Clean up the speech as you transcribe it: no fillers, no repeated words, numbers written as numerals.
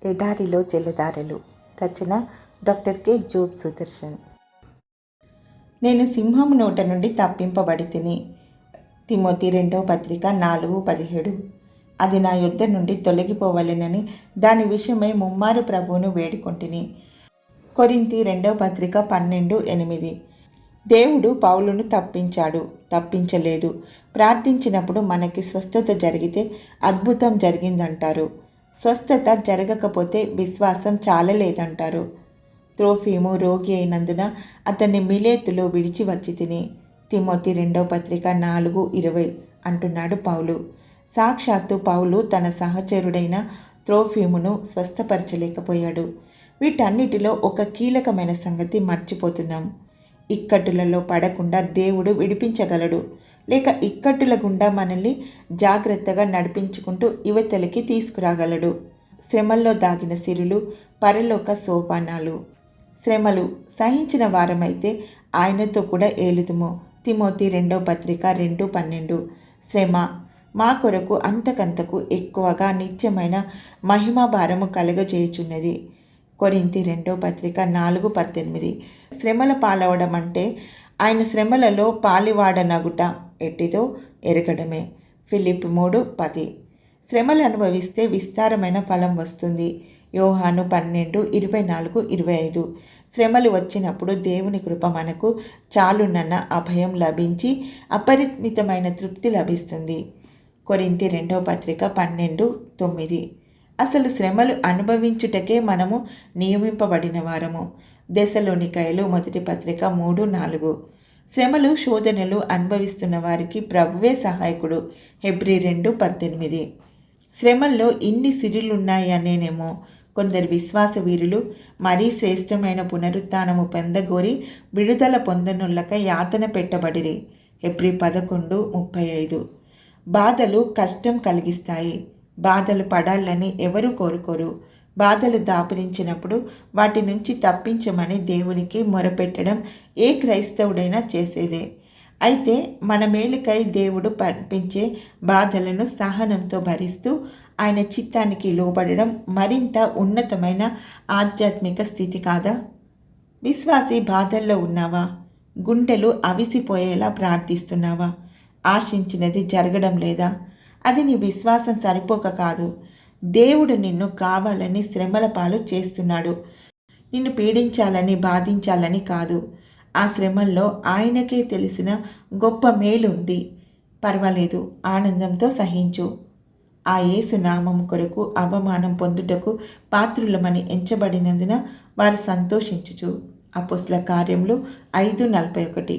ఎడారిలో జలధారలు. రచన doctor K Job Sudarshan. నేను సింహము నోట నుండి తప్పింపబడి తిని. తిమోతి 2వ పత్రిక 4:17. అది నా యొద్ద నుండి తొలగిపోవలెనని దాని విషయమై ముమ్మారు ప్రభువును వేడుకొంటిని. కొరింథీ 2వ పత్రిక 12:8. దేవుడు పౌలును తప్పించలేదు. ప్రార్థించినప్పుడు మనకి స్వస్థత జరిగితే అద్భుతం జరిగిందంటారు. స్వస్థత జరగకపోతే విశ్వాసం చాలలేదంటారు. త్రోఫీము రోగి అయినందున అతన్ని మిలేతులో విడిచి వచ్చి తిని. తిమోతి 2వ పత్రిక 4:20 అంటున్నాడు పౌలు. సాక్షాత్తు పౌలు తన సహచరుడైన త్రోఫీమును స్వస్థపరచలేకపోయాడు. వీటన్నిటిలో ఒక కీలకమైన సంగతి మర్చిపోతున్నాం. ఇక్కట్టులలో పడకుండా దేవుడు విడిపించగలడు, లేక ఇక్కట్టుల గుండా మనల్ని జాగ్రత్తగా నడిపించుకుంటూ యువతలకి తీసుకురాగలడు. శ్రమల్లో దాగిన సిరులు పరలోక సోపానాలు. శ్రమలు సహించిన వారమైతే ఆయనతో కూడా ఏలుదుము. తిమోతి 2వ పత్రిక 2:12. శ్రమ మా కొరకు అంతకంతకు ఎక్కువగా నిత్యమైన మహిమా భారము కలుగజేయుచున్నది. కొరింథీ 2వ పత్రిక 4:18. శ్రమల పాలవడం అంటే ఆయన శ్రమలలో పాలివాడనగుట ఎట్టిదో ఎరగడమే. ఫిలిప్పీ 3:10. శ్రమలు అనుభవిస్తే విస్తారమైన ఫలం వస్తుంది. యోహాను 12:24-25. శ్రమలు వచ్చినప్పుడు దేవుని కృప మనకు చాలునన్న అభయం లభించి అపరిమితమైన తృప్తి లభిస్తుంది. కొరింథీ 2వ పత్రిక 12:9. అసలు శ్రమలు అనుభవించుటకే మనము నియమింపబడిన వారము. దెసలోనికయులు 1వ పత్రిక 3:4. శ్రమలు శోధనలు అనుభవిస్తున్న వారికి ప్రభువే సహాయకుడు. హెబ్రీ 2:18. శ్రమల్లో ఇన్ని సిరులున్నాయనేనేమో కొందరు విశ్వాస వీరులు మరీ శ్రేష్టమైన పునరుత్థానము పొందగోరి విడుదల పొందనుల్లక యాతన పెట్టబడిరి. హెబ్రీ 11:35. బాధలు కష్టం కలిగిస్తాయి. బాధలు పడాలని ఎవరు కోరుకోరు. బాధలు దాపురించినప్పుడు వాటి నుంచి తప్పించమని దేవునికి మొరపెట్టడం ఏ క్రైస్తవుడైనా చేసేదే. అయితే మన మేలుకై దేవుడు పంపించే బాధలను సహనంతో భరిస్తూ ఆయన చిత్తానికి లోబడడం మరింత ఉన్నతమైన ఆధ్యాత్మిక స్థితి కాదా? విశ్వాసి బాధల్లో ఉన్నావా? గుండెలు అవిసిపోయేలా ప్రార్థిస్తున్నావా? ఆశించినది జరగడం లేదా? అది నీ విశ్వాసం సరిపోక కాదు. దేవుడు నిన్ను కావాలని శ్రమల పాలు చేస్తున్నాడు. నిన్ను పీడించాలని బాధించాలని కాదు. ఆ శ్రమల్లో ఆయనకే తెలిసిన గొప్ప మేలు ఉంది. పర్వాలేదు, ఆనందంతో సహించు. ఆ యేసు నామం కొరకు అవమానం పొందుటకు పాత్రులమని ఎంచబడినందున వారు సంతోషించుచు. అపోస్తల కార్యములు 5:41.